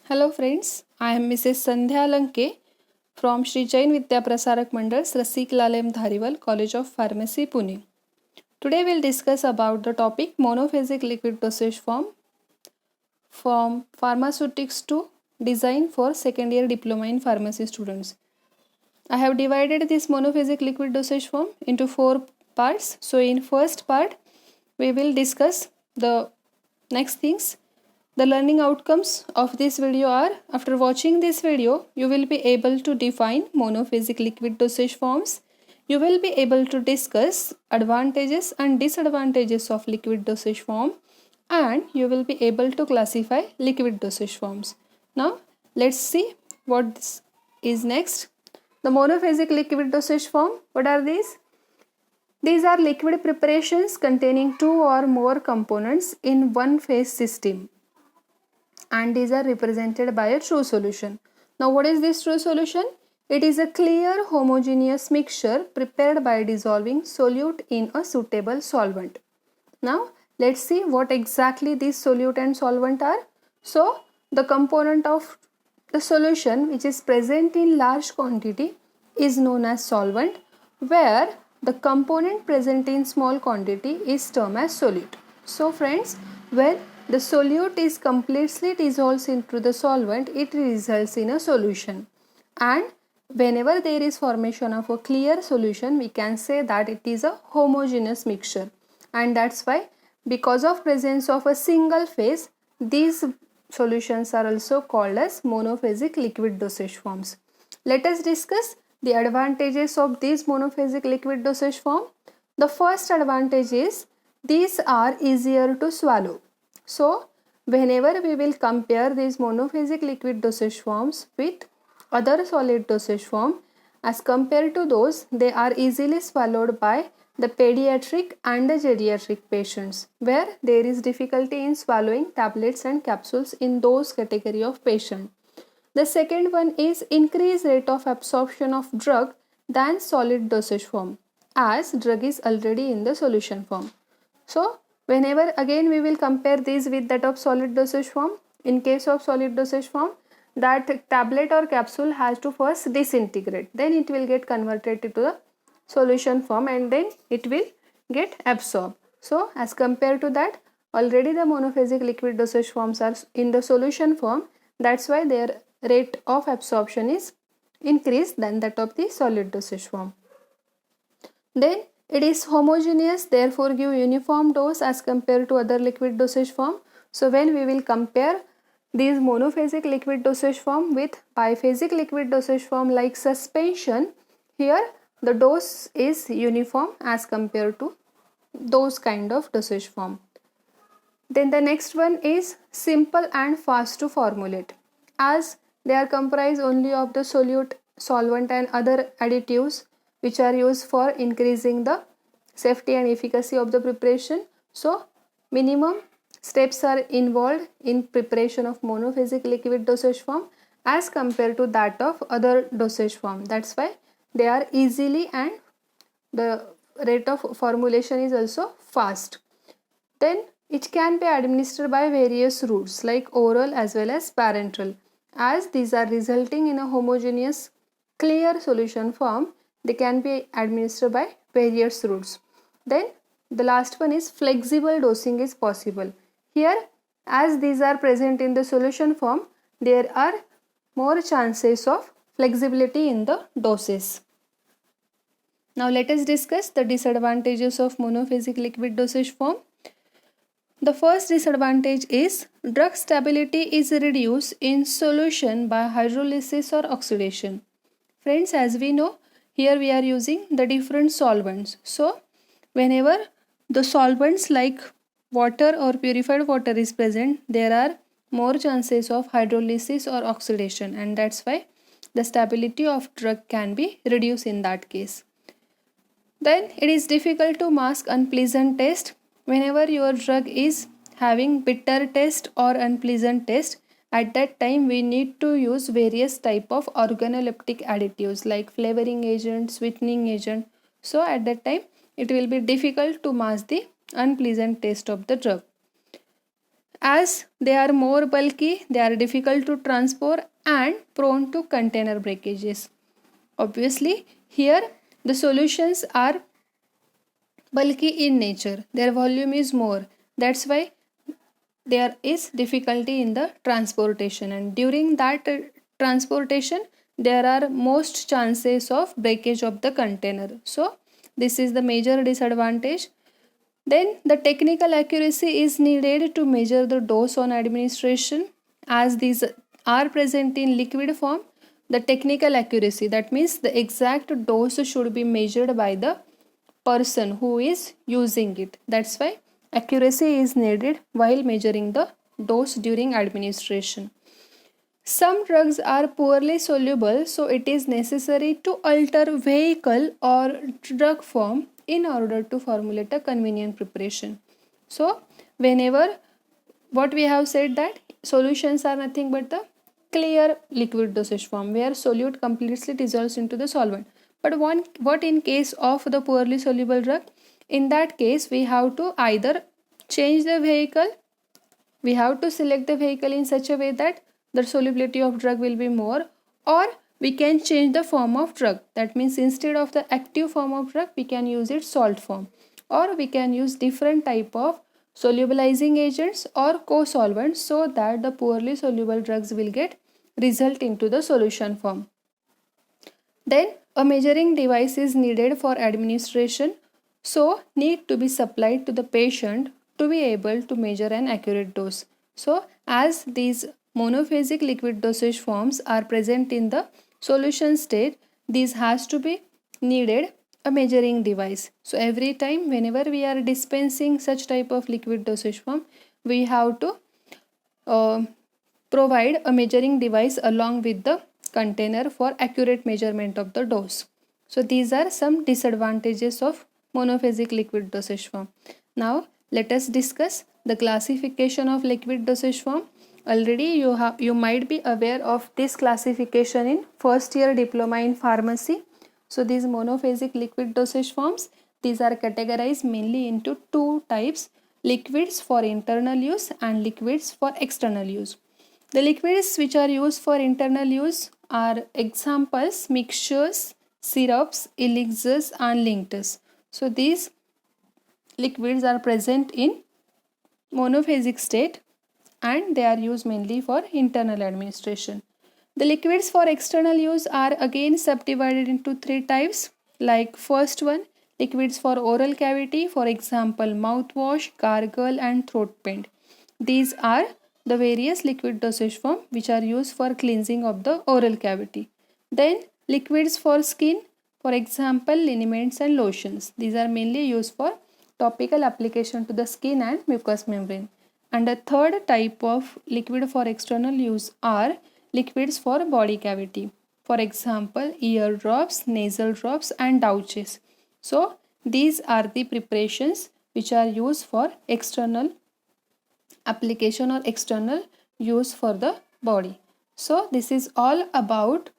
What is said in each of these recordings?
Hello friends, I am Mrs. Sandhya Lanke from Shri Jain Vidya Prasarak Mandal, Rasik Lalem Dhariwal, College of Pharmacy, Pune. Today we'll discuss about the topic monophasic liquid dosage form from pharmaceutics to design for second year diploma in pharmacy students. I have divided this monophasic liquid dosage form into 4 parts. So in first part we will discuss the next things. The learning outcomes of this video are, after watching this video, you will be able to define monophasic liquid dosage forms. You will be able to discuss advantages and disadvantages of liquid dosage form, and you will be able to classify liquid dosage forms. Now, let's see what this is next. The monophasic liquid dosage form, what are these? These are liquid preparations containing 2 or more components in one phase system, and these are represented by a true solution. Now what is this true solution? It is a clear homogeneous mixture prepared by dissolving solute in a suitable solvent. Now let's see what exactly these solute and solvent are. So the component of the solution which is present in large quantity is known as solvent, where the component present in small quantity is termed as solute. So friends, when the solute is completely dissolved into the solvent, it results in a solution. And whenever there is formation of a clear solution, we can say that it is a homogeneous mixture. And that's why, because of presence of a single phase, these solutions are also called as monophasic liquid dosage forms. Let us discuss the advantages of these monophasic liquid dosage form. The first advantage is these are easier to swallow. So, whenever we will compare these monophasic liquid dosage forms with other solid dosage form, as compared to those, they are easily swallowed by the pediatric and the geriatric patients, where there is difficulty in swallowing tablets and capsules in those category of patient. The second one is increased rate of absorption of drug than solid dosage form, as drug is already in the solution form. So, whenever again we will compare these with that of solid dosage form, in case of solid dosage form, that tablet or capsule has to first disintegrate, then it will get converted to the solution form and then it will get absorbed. So, as compared to that, already the monophasic liquid dosage forms are in the solution form, that's why their rate of absorption is increased than that of the solid dosage form. Then it is homogeneous, therefore give uniform dose as compared to other liquid dosage form. So when we will compare these monophasic liquid dosage form with biphasic liquid dosage form like suspension, here the dose is uniform as compared to those kind of dosage form. Then the next one is simple and fast to formulate, as they are comprised only of the solute, solvent and other additives which are used for increasing the safety and efficacy of the preparation. So minimum steps are involved in preparation of monophasic liquid dosage form as compared to that of other dosage form. That's why they are easily, and the rate of formulation is also fast. Then it can be administered by various routes like oral as well as parenteral, as these are resulting in a homogeneous clear solution form. They can be administered by various routes. Then the last one is flexible dosing is possible. Here, as these are present in the solution form, there are more chances of flexibility in the doses. Now let us discuss the disadvantages of monophasic liquid dosage form. The first disadvantage is drug stability is reduced in solution by hydrolysis or oxidation. Friends, as we know, here we are using the different solvents. So, whenever the solvents like water or purified water is present, there are more chances of hydrolysis or oxidation, and that's why the stability of drug can be reduced in that case. Then it is difficult to mask unpleasant taste. Whenever your drug is having bitter taste or unpleasant taste, at that time we need to use various type of organoleptic additives like flavoring agent, sweetening agent. So at that time it will be difficult to mask the unpleasant taste of the drug. as they are more bulky, they are difficult to transport and prone to container breakages. Obviously, here the solutions are bulky in nature, their volume is more. That's why there is difficulty in the transportation, and during that transportation there are most chances of breakage of the container. So this is the major disadvantage. Then the technical accuracy is needed to measure the dose on administration. As these are present in liquid form, the technical accuracy, that means the exact dose should be measured by the person who is using it. That's why accuracy is needed while measuring the dose during administration. Some drugs are poorly soluble, so it is necessary to alter vehicle or drug form in order to formulate a convenient preparation. So whenever, what we have said, that solutions are nothing but the clear liquid dosage form where solute completely dissolves into the solvent. But what in case of the poorly soluble drug? In that case, we have to either change the vehicle, we have to select the vehicle in such a way that the solubility of drug will be more, or we can change the form of drug. That means instead of the active form of drug, we can use its salt form, or we can use different type of solubilizing agents or co-solvents so that the poorly soluble drugs will get result into the solution form. Then a measuring device is needed for administration, so need to be supplied to the patient to be able to measure an accurate dose. So as these monophasic liquid dosage forms are present in the solution state, these has to be needed a measuring device. So every time whenever we are dispensing such type of liquid dosage form, we have to provide a measuring device along with the container for accurate measurement of the dose. So these are some disadvantages of monophasic liquid dosage form. Now let us discuss the classification of liquid dosage form. Already you might be aware of this classification in first year diploma in pharmacy. So these monophasic liquid dosage forms, these are categorized mainly into two types: liquids for internal use and liquids for external use. The liquids which are used for internal use are examples: mixtures, syrups, elixirs and linctors. So these liquids are present in monophasic state and they are used mainly for internal administration. The liquids for external use are again subdivided into three types. Like first one, liquids for oral cavity, for example mouthwash, gargle and throat paint. These are the various liquid dosage form which are used for cleansing of the oral cavity. Then liquids for skin, for example liniments and lotions. These are mainly used for topical application to the skin and mucous membrane. And the third type of liquid for external use are liquids for body cavity. For example, ear drops, nasal drops and douches. So these are the preparations which are used for external application or external use for the body. So this is all about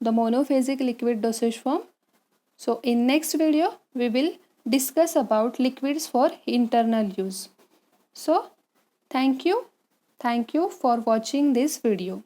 the monophasic liquid dosage form. So in next video we will discuss about liquids for internal use. So thank you for watching this video.